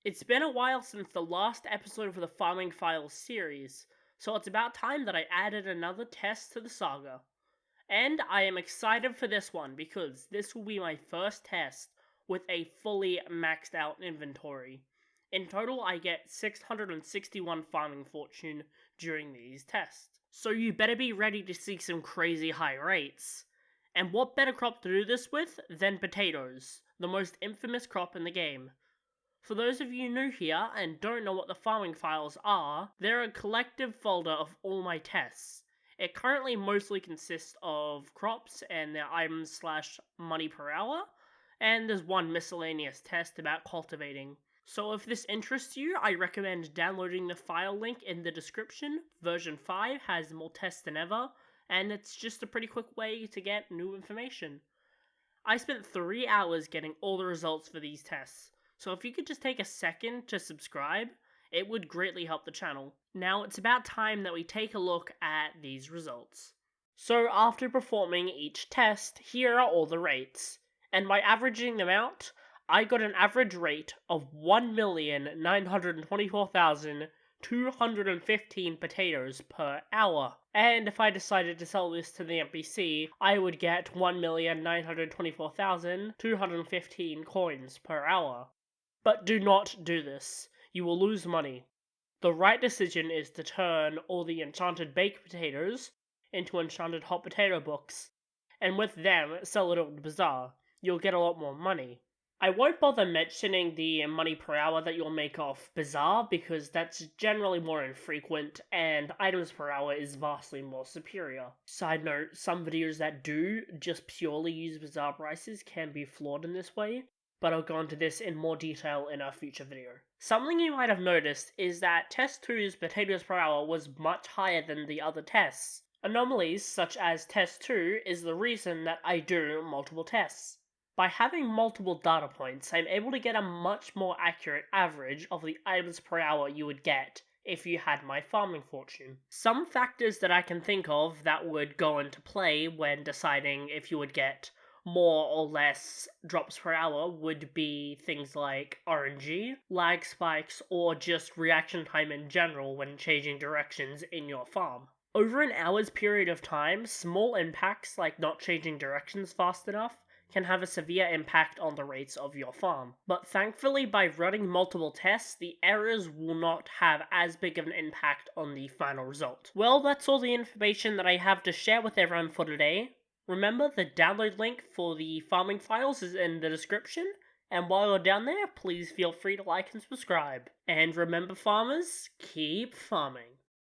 It's been a while since the last episode of the Farming Files series, so it's about time that I added another test to the saga. And I am excited for this one because this will be my first test with a fully maxed out inventory. In total, I get 661 farming fortune during these tests. So you better be ready to see some crazy high rates. And what better crop to do this with than potatoes, the most infamous crop in the game. For those of you new here and don't know what the farming files are, they're a collective folder of all my tests. It currently mostly consists of crops and their items slash money per hour, and there's one miscellaneous test about cultivating. So if this interests you, I recommend downloading the file link in the description. Version 5 has more tests than ever, and it's just a pretty quick way to get new information. I spent 3 hours getting all the results for these tests, so if you could just take a second to subscribe, it would greatly help the channel. Now it's about time that we take a look at these results. So after performing each test, here are all the rates. And by averaging them out, I got an average rate of 1,924,215 potatoes per hour. And if I decided to sell this to the NPC, I would get 1,924,215 coins per hour. But do not do this. You will lose money. The right decision is to turn all the enchanted baked potatoes into enchanted hot potato books, and with them sell it at the bazaar. You'll get a lot more money. I won't bother mentioning the money per hour that you'll make off bazaar because that's generally more infrequent and items per hour is vastly more superior. Side note, some videos that do just purely use bazaar prices can be flawed in this way, but I'll go into this in more detail in a future video. Something you might have noticed is that Test 2's potatoes per hour was much higher than the other tests. Anomalies such as Test 2 is the reason that I do multiple tests. By having multiple data points, I'm able to get a much more accurate average of the items per hour you would get if you had my farming fortune. Some factors that I can think of that would go into play when deciding if you would get more or less drops per hour would be things like RNG, lag spikes, or just reaction time in general when changing directions in your farm. Over an hour's period of time, small impacts like not changing directions fast enough can have a severe impact on the rates of your farm. But thankfully, by running multiple tests, the errors will not have as big of an impact on the final result. Well, that's all the information that I have to share with everyone for today. Remember, the download link for the farming files is in the description, and while you're down there, please feel free to like and subscribe. And remember farmers, keep farming.